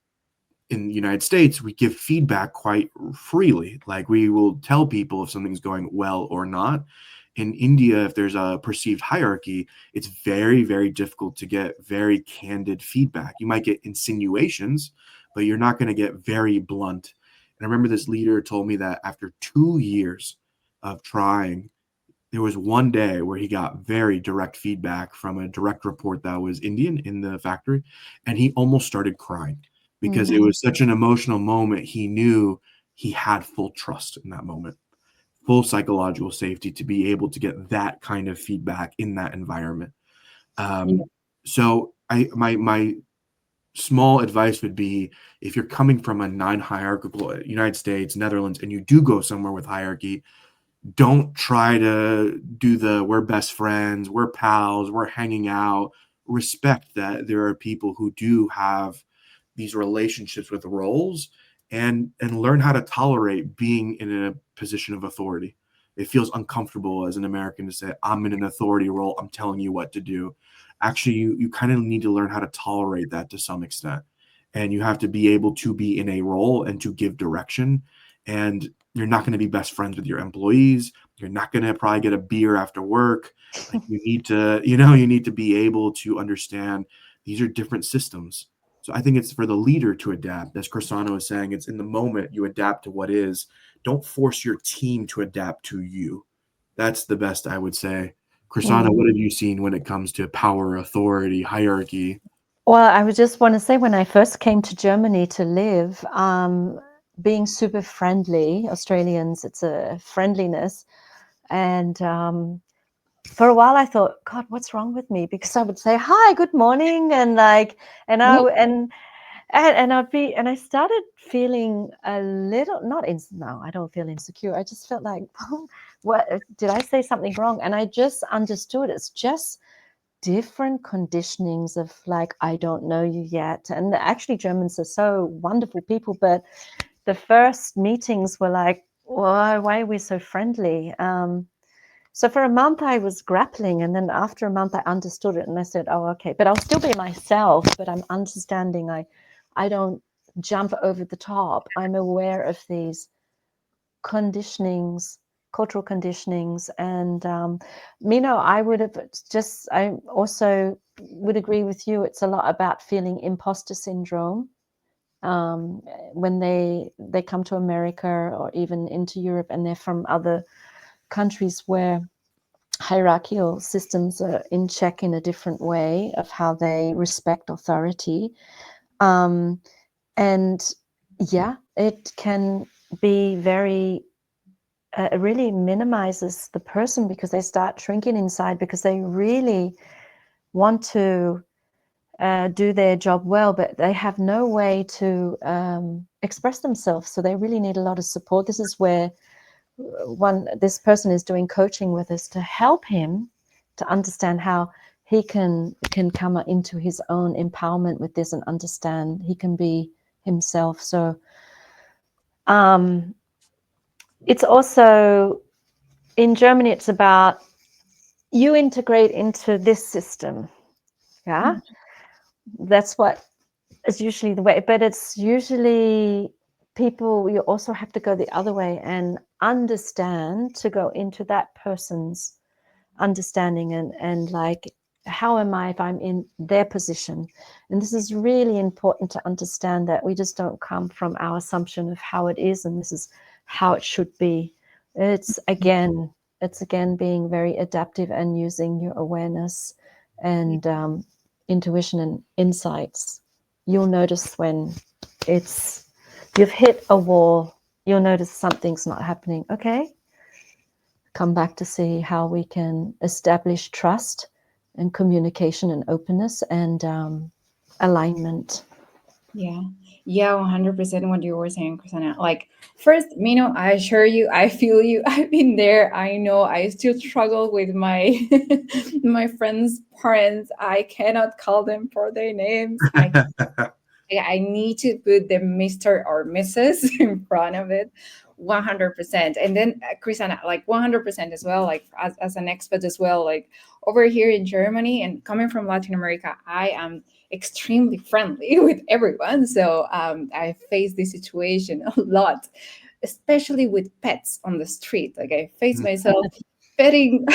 in the United States, we give feedback quite freely. Like we will tell people if something's going well or not. In India, if there's a perceived hierarchy, it's very, very difficult to get very candid feedback. You might get insinuations, but you're not going to get very blunt. And I remember this leader told me that after 2 years of trying, there was one day where he got very direct feedback from a direct report that was Indian in the factory, and he almost started crying because it was such an emotional moment. He knew he had full trust in that moment, full psychological safety to be able to get that kind of feedback in that environment. So my small advice would be, if you're coming from a non-hierarchical United States, Netherlands, and you do go somewhere with hierarchy, don't try to do the we're best friends, we're pals, we're hanging out. Respect that there are people who do have these relationships with roles, and learn how to tolerate being in a position of authority. It feels uncomfortable as an American to say, I'm in an authority role, I'm telling you what to do. Actually, you kind of need to learn how to tolerate that to some extent. And you have to be able to be in a role and to give direction. And you're not going to be best friends with your employees. You're not going to probably get a beer after work. Like you need to be able to understand these are different systems. So I think it's for the leader to adapt. As Krisana was saying, it's in the moment you adapt to what is. Don't force your team to adapt to you. That's the best I would say. Krisana, what have you seen when it comes to power, authority, hierarchy? Well, I would just want to say, when I first came to Germany to live, being super friendly, Australians, it's a friendliness. And for a while I thought, God, what's wrong with me? Because I would say, hi, good morning. And like, and I started feeling a little, no, I don't feel insecure. I just felt like, oh, what, did I say something wrong? And I just understood it's just different conditionings of like, I don't know you yet. And actually Germans are so wonderful people, but the first meetings were like, why are we so friendly? So for a month I was grappling, and then after a month I understood it, and I said, oh, okay, but I'll still be myself, but I'm understanding I don't jump over the top. I'm aware of these conditionings, cultural conditionings. And Mino, I also would agree with you. It's a lot about feeling imposter syndrome when they come to America or even into Europe, and they're from other countries where hierarchical systems are in check in a different way of how they respect authority. And yeah, it can be very really minimizes the person, because they start shrinking inside because they really want to do their job well, but they have no way to express themselves. So they really need a lot of support. This is where this person is doing coaching with us to help him to understand how he can come into his own empowerment with this and understand he can be himself. So It's also in Germany, it's about you integrate into this system. Yeah. That's what is usually the way, but it's usually people, you also have to go the other way and understand to go into that person's understanding and like, how am I if I'm in their position? And this is really important to understand, that we just don't come from our assumption of how it is and this is how it should be. It's again being very adaptive and using your awareness and intuition and insights. You'll notice when you've hit a wall, you'll notice something's not happening. Okay, come back to see how we can establish trust and communication and openness and alignment. Yeah. Yeah, 100% what you were saying, Krisana. Like, first, Mino, I assure you, I feel you. I've been there. I know I still struggle with my my friends' parents. I cannot call them for their names. I need to put the Mr. or Mrs. in front of it. 100%. And then Krisana, like 100% as well, like as an expert as well, like over here in Germany and coming from Latin America, I am extremely friendly with everyone. So I face this situation a lot, especially with pets on the street. Like I face myself petting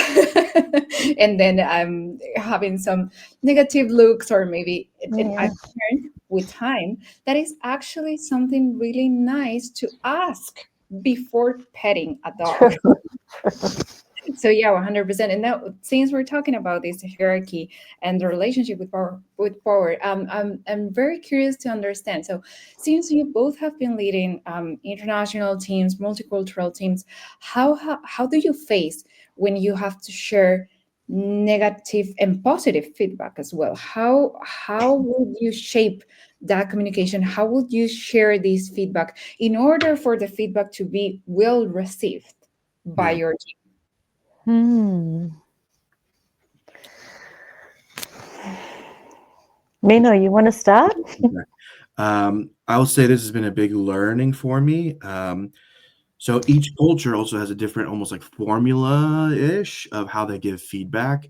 and then I'm having some negative looks, or maybe I've learned with time that is actually something really nice to ask before petting a dog. So yeah, 100%. And now, since we're talking about this hierarchy and the relationship with power, I'm very curious to understand. So since you both have been leading international teams, multicultural teams, how do you face when you have to share negative and positive feedback as well? How would you shape that communication? How would you share this feedback in order for the feedback to be well received by Yeah. your team? Mino, you want to start? I will say this has been a big learning for me. So each culture also has a different, almost like formula-ish of how they give feedback.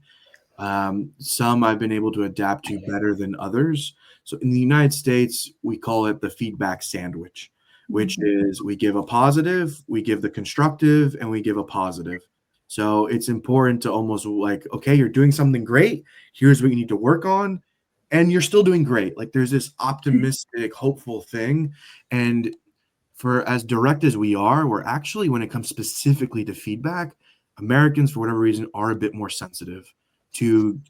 Some I've been able to adapt to better than others. So in the United States, we call it the feedback sandwich, which is we give a positive, we give the constructive, and we give a positive. So it's important to almost like, okay, you're doing something great. Here's what you need to work on. And you're still doing great. Like there's this optimistic, hopeful thing. And for as direct as we are, we're actually, when it comes specifically to feedback, Americans, for whatever reason, are a bit more sensitive to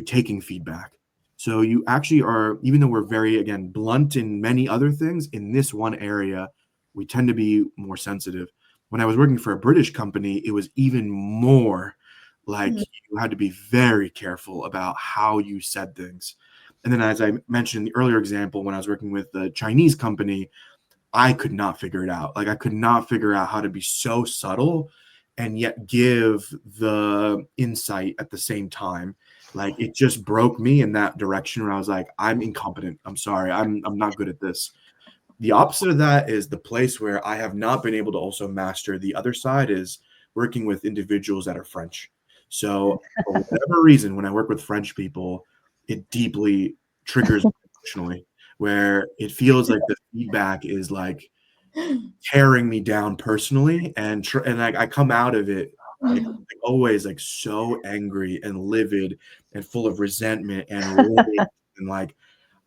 taking feedback. So you actually are, even though we're very, again, blunt in many other things, in this one area, we tend to be more sensitive. When I was working for a British company, it was even more like you had to be very careful about how you said things. And then, as I mentioned in the earlier example, when I was working with the Chinese company, I could not figure it out. Like I could not figure out how to be so subtle and yet give the insight at the same time. Like it just broke me in that direction where I was like, I'm incompetent. I'm sorry. I'm not good at this. The opposite of that is the place where I have not been able to also master the other side is working with individuals that are French. So for whatever reason, when I work with French people, it deeply triggers me emotionally, where it feels like the feedback is like tearing me down personally, and like I come out of it like always like so angry and livid and full of resentment and rage, and like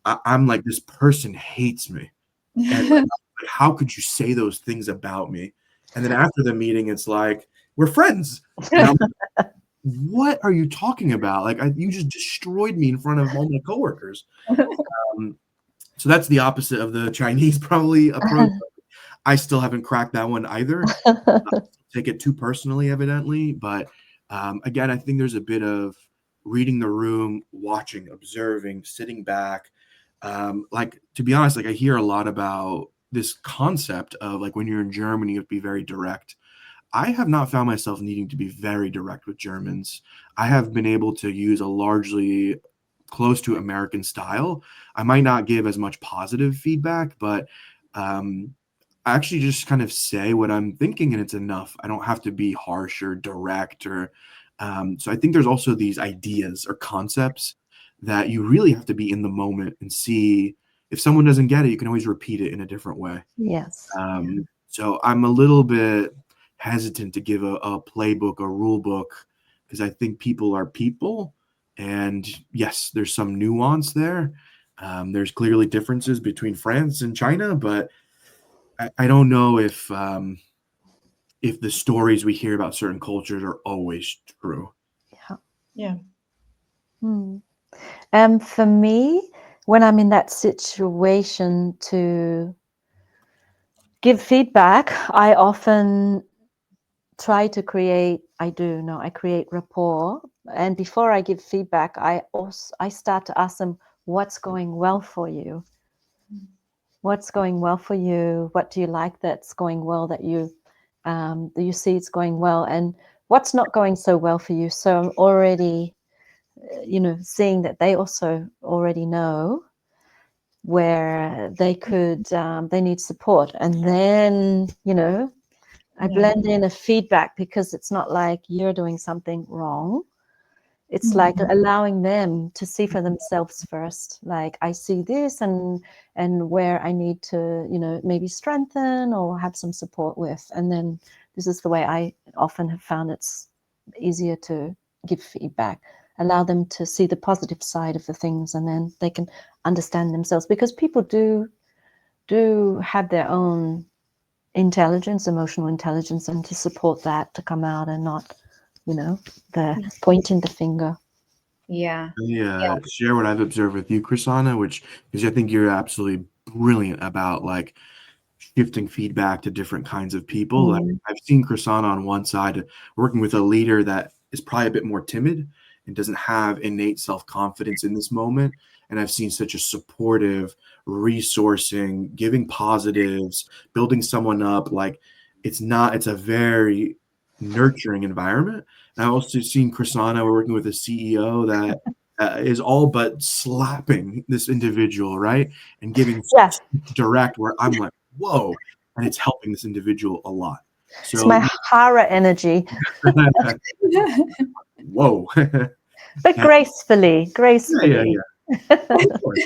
I'm like, this person hates me. And like, how could you say those things about me? And then after the meeting, it's like, we're friends. And I'm like, what are you talking about? Like, you just destroyed me in front of all my coworkers. So that's the opposite of the Chinese probably approach. I still haven't cracked that one either. Take it too personally, evidently. But again, I think there's a bit of reading the room, watching, observing, sitting back. Like, to be honest, like I hear a lot about this concept of like when you're in Germany, you have to be very direct. I have not found myself needing to be very direct with Germans. I have been able to use a largely close to American style. I might not give as much positive feedback, but um, I actually just kind of say what I'm thinking, and it's enough. I don't have to be harsh or direct or so I think there's also these ideas or concepts that you really have to be in the moment and see. If someone doesn't get it, you can always repeat it in a different way. Yes. So I'm a little bit hesitant to give a playbook, a rule book, because I think people are people. And yes, there's some nuance there. There's clearly differences between France and China, but I don't know if the stories we hear about certain cultures are always true. Yeah. Yeah. For me, when I'm in that situation to give feedback, I often try to create rapport. And before I give feedback, I start to ask them, what's going well for you? What's going well for you? What do you like that's going well that you see it's going well? And what's not going so well for you? So I'm already, seeing that they also already know where they could, they need support. And then, I blend in a feedback, because it's not like you're doing something wrong. It's like allowing them to see for themselves first. Like, I see this and where I need to, maybe strengthen or have some support with. And then this is the way I often have found it's easier to give feedback. Allow them to see the positive side of the things, and then they can understand themselves, because people do have their own intelligence, emotional intelligence, and to support that to come out and not, the pointing the finger. Yeah. Yeah, share what I've observed with you, Krisana, which because I think you're absolutely brilliant about like shifting feedback to different kinds of people. Like I've seen Krisana on one side working with a leader that is probably a bit more timid and doesn't have innate self-confidence in this moment. And I've seen such a supportive, resourcing, giving positives, building someone up. Like it's a very nurturing environment. And I've also seen Krisana, we're working with a CEO that is all but slapping this individual, right? And giving Yes. direct where I'm like, whoa, and it's helping this individual a lot. It's So my Hara energy. whoa. But gracefully. Yeah. Of course.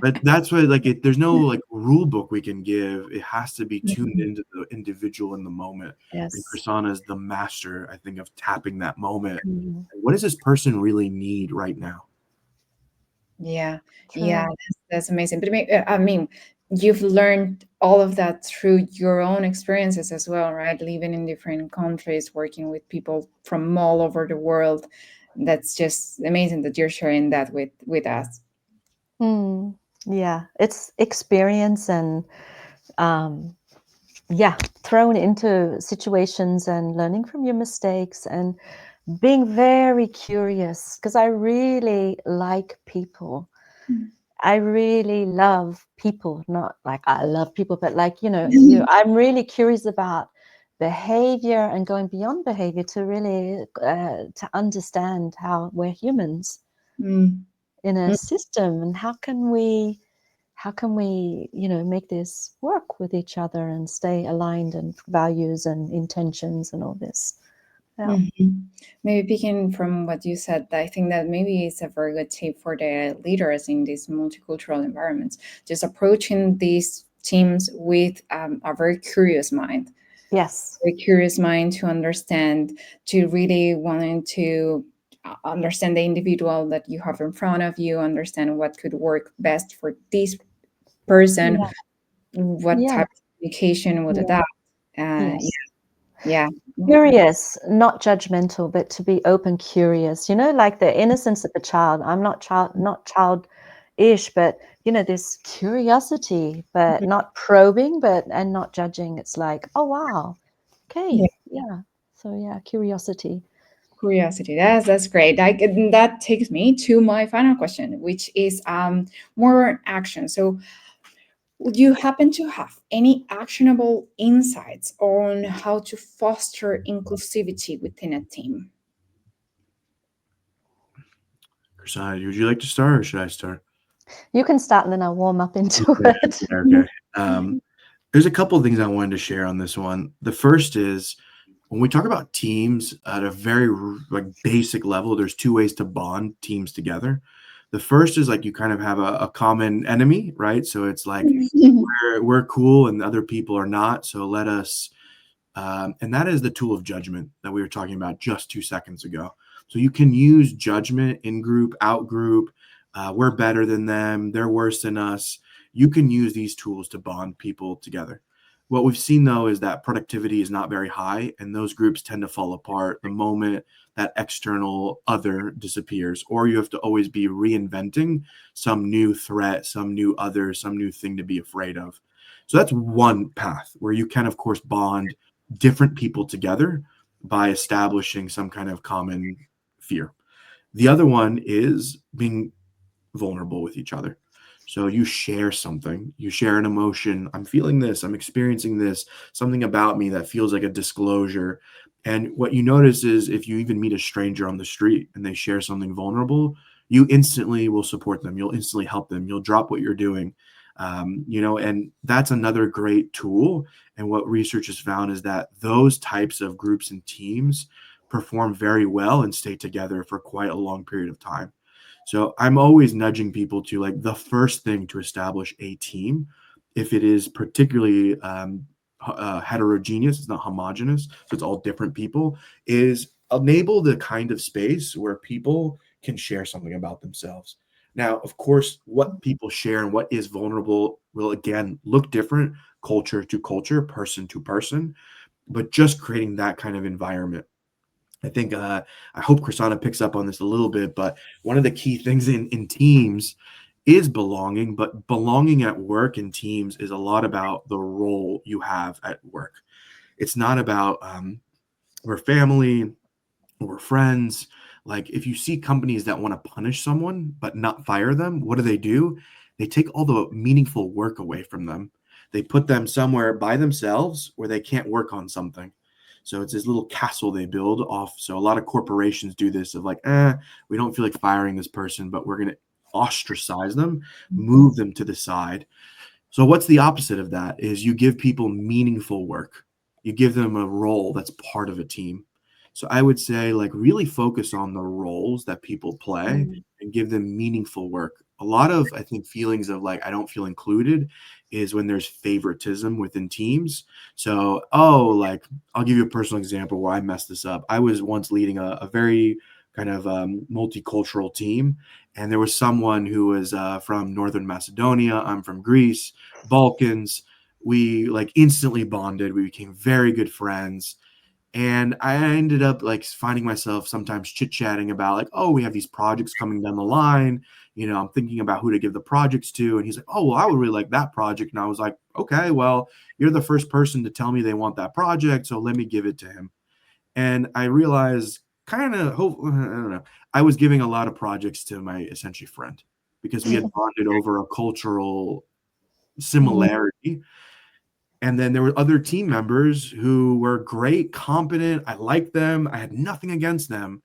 But that's why there's no like rule book we can give. It has to be tuned into the individual in the moment. Yes. And Krisana is the master, I think, of tapping that moment. Mm-hmm. What does this person really need right now? Yeah. True. Yeah, that's amazing. But I mean, you've learned all of that through your own experiences as well, right? Living in different countries, working with people from all over the world. That's just amazing that you're sharing that with us. Yeah, it's experience and thrown into situations and learning from your mistakes and being very curious, because I really like people. I really love people, not like I love people, but like, I'm really curious about behavior and going beyond behavior to really to understand how we're humans in a system, and how can we make this work with each other and stay aligned, and values and intentions and all this. Maybe picking from what you said, I think that maybe it's a very good tip for the leaders in these multicultural environments, just approaching these teams with a very curious mind. Yes. A curious mind to understand, to really wanting to understand the individual that you have in front of you, understand what could work best for this person, what type of communication would adapt. Yes. Yeah. Curious, not judgmental, but to be open, curious, like the innocence of a child. I'm not childish, but this curiosity, but not probing, and not judging. It's like, oh wow, okay, yeah. So curiosity. Curiosity. That's great. That takes me to my final question, which is more action. So, would you happen to have any actionable insights on how to foster inclusivity within a team? Krisana, would you like to start or should I start? You can start, and then I'll warm up into Okay. it. Okay. There's a couple of things I wanted to share on this one. The first is when we talk about teams at a very like basic level, there's two ways to bond teams together. The first is like you kind of have a common enemy, right? So it's like we're cool and other people are not. So let us, and that is the tool of judgment that we were talking about just 2 seconds ago. So you can use judgment in group, out group. We're better than them. They're worse than us. You can use these tools to bond people together. What we've seen though is that productivity is not very high, and those groups tend to fall apart the moment that external other disappears, or you have to always be reinventing some new threat, some new other, some new thing to be afraid of. So that's one path where you can, of course, bond different people together by establishing some kind of common fear. The other one is being vulnerable with each other. So you share something, you share an emotion. I'm feeling this, I'm experiencing this, something about me that feels like a disclosure. And what you notice is if you even meet a stranger on the street and they share something vulnerable, you instantly will support them. You'll instantly help them. You'll drop what you're doing. And that's another great tool. And what research has found is that those types of groups and teams perform very well and stay together for quite a long period of time. So I'm always nudging people to like the first thing to establish a team, if it is particularly heterogeneous, it's not homogenous, so it's all different people, is enable the kind of space where people can share something about themselves. Now, of course, what people share and what is vulnerable will again look different culture to culture, person to person, but just creating that kind of environment. I think I hope Krisana picks up on this a little bit, but one of the key things in teams is belonging, but belonging at work in teams is a lot about the role you have at work. It's not about we're family, we're friends. Like if you see companies that want to punish someone but not fire them, what do? They take all the meaningful work away from them. They put them somewhere by themselves where they can't work on something. So it's this little castle they build off. So a lot of corporations do this of like, we don't feel like firing this person, but we're going to ostracize them, move them to the side. So what's the opposite of that is you give people meaningful work. You give them a role that's part of a team. So I would say like really focus on the roles that people play and give them meaningful work. A lot of I think feelings of like I don't feel included is when there's favoritism within teams. So like I'll give you a personal example where I messed this up. I was once leading a very kind of multicultural team, and there was someone who was from Northern Macedonia. I'm from Greece, Balkans. We like instantly bonded. We became very good friends. And I ended up like finding myself sometimes chit-chatting about like, oh, we have these projects coming down the line. I'm thinking about who to give the projects to. And he's like, oh, well, I would really like that project. And I was like, okay, well, you're the first person to tell me they want that project. So let me give it to him. And I realized kind of, I don't know, I was giving a lot of projects to my essentially friend because we had bonded over a cultural similarity. And then there were other team members who were great, competent. I liked them. I had nothing against them.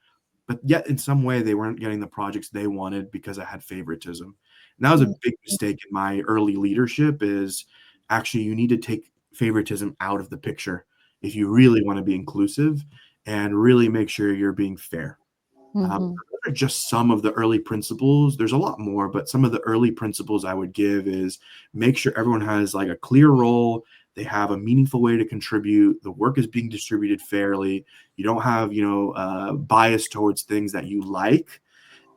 But yet, in some way, they weren't getting the projects they wanted because I had favoritism. And that was a big mistake in my early leadership is actually you need to take favoritism out of the picture if you really want to be inclusive and really make sure you're being fair. Those are just some of the early principles. There's a lot more, but some of the early principles I would give is make sure everyone has like a clear role. They have a meaningful way to contribute. The work is being distributed fairly. You don't have, bias towards things that you like,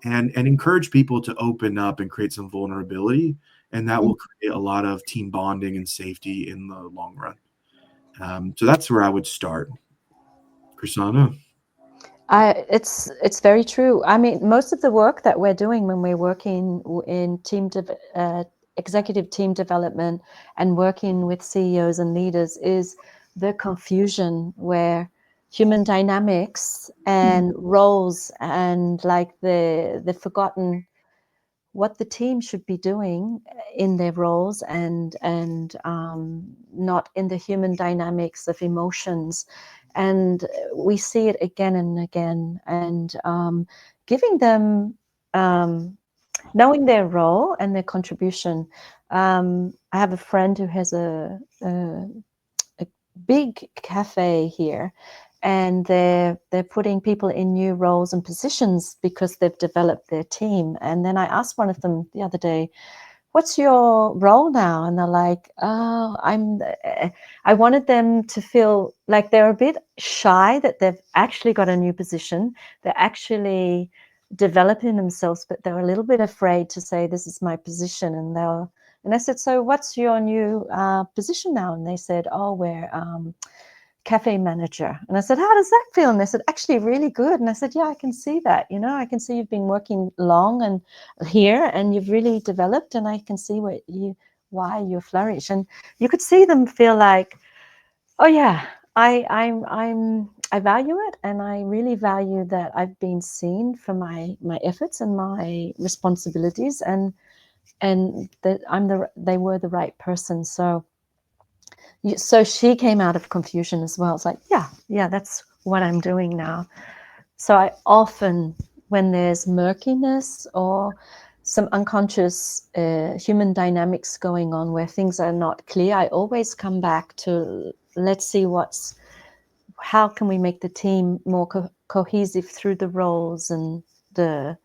and encourage people to open up and create some vulnerability. And that will create a lot of team bonding and safety in the long run. So that's where I would start. Krisana? It's very true. I mean, most of the work that we're doing when we're working in executive team development and working with CEOs and leaders is the confusion where human dynamics and roles and like the forgotten what the team should be doing in their roles and not in the human dynamics of emotions. And we see it again and again, and giving them knowing their role and their contribution. I have a friend who has a big cafe here, and they're putting people in new roles and positions because they've developed their team. And then I asked one of them the other day, what's your role now? And they're like, oh, I wanted them to feel like they're a bit shy that they've actually got a new position. They're actually developing themselves, but they're a little bit afraid to say, this is my position. And I said, so what's your new position now? And they said, oh, we're cafe manager. And I said, how does that feel? And they said, actually really good. And I said, yeah, I can see that. I can see you've been working long and here, and you've really developed, and I can see why you flourish. And you could see them feel like, oh yeah, I value it, and I really value that I've been seen for my efforts and my responsibilities, and that they were the right person. So she came out of confusion as well. It's like, yeah, that's what I'm doing now. So I often, when there's murkiness or some unconscious human dynamics going on where things are not clear, I always come back to, let's see how can we make the team more cohesive through the roles and the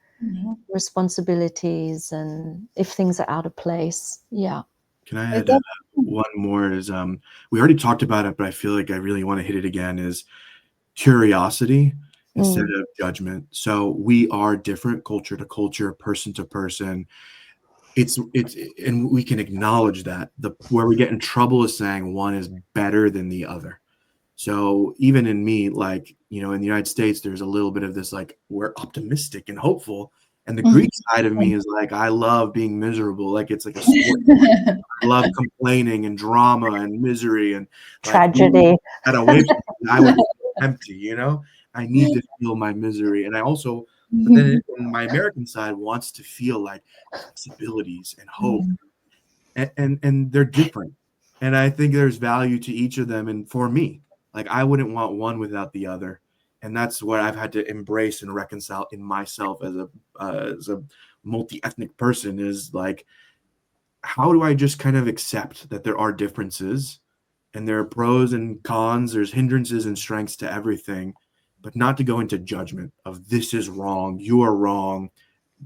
responsibilities, and if things are out of place. Yeah. Can I add one more? Is we already talked about it, but I feel like I really want to hit it again. Is curiosity instead of judgment. So we are different, culture to culture, person to person. It's and we can acknowledge that. Where we get in trouble is saying one is better than the other. So even in me, like, in the United States, there's a little bit of this, like, we're optimistic and hopeful. And the Greek side of me is like, I love being miserable. Like, it's like a sport. I love complaining and drama and misery and tragedy. At away from me, I would be empty. I need to feel my misery. And I also, but then my American side wants to feel like possibilities and hope. And they're different. And I think there's value to each of them. And for me, like, I wouldn't want one without the other. And that's what I've had to embrace and reconcile in myself as a multi-ethnic person, is like, how do I just kind of accept that there are differences and there are pros and cons, there's hindrances and strengths to everything, but not to go into judgment of this is wrong, you are wrong,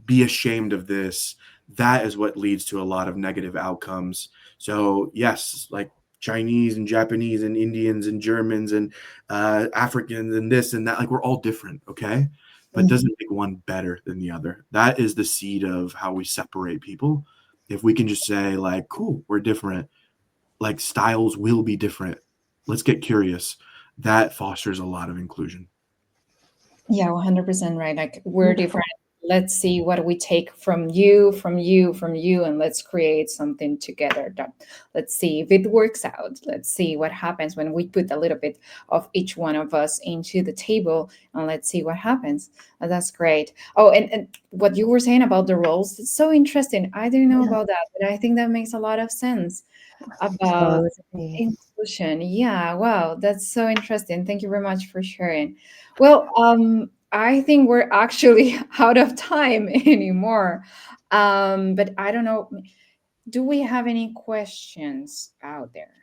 be ashamed of this. That is what leads to a lot of negative outcomes. So yes, like Chinese and Japanese and Indians and Germans and Africans and this and that, like, we're all different, okay? But doesn't make one better than the other. That is the seed of how we separate people. If we can just say, like, cool, we're different, like, styles will be different, let's get curious, that fosters a lot of inclusion. Yeah, 100% right. Like, we're different. Let's see what we take from you, and let's create something together. Let's see if it works out. Let's see what happens when we put a little bit of each one of us into the table, and let's see what happens. That's great. Oh, and what you were saying about the roles, it's so interesting. I didn't know about that, but I think that makes a lot of sense about inclusion. Yeah, wow, that's so interesting. Thank you very much for sharing. Well, I think we're actually out of time anymore. But I don't know. Do we have any questions out there?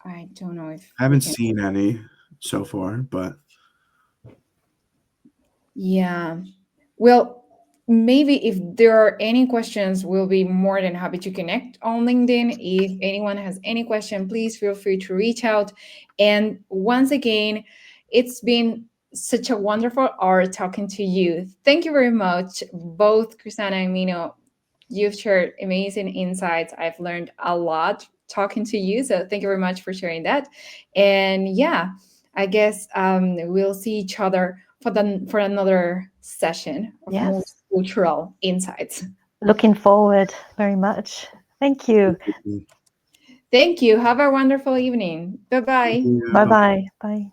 I don't know if I haven't seen any so far, but yeah. Well, maybe if there are any questions, we'll be more than happy to connect on LinkedIn. If anyone has any question, please feel free to reach out. And once again, it's been such a wonderful hour talking to you. Thank you very much, both Krisana and Mino. You've shared amazing insights. I've learned a lot talking to you. So thank you very much for sharing that. And yeah, I guess we'll see each other for another session of multicultural insights. Looking forward very much. Thank you. Thank you. Have a wonderful evening. Bye-bye. Bye-bye. Bye.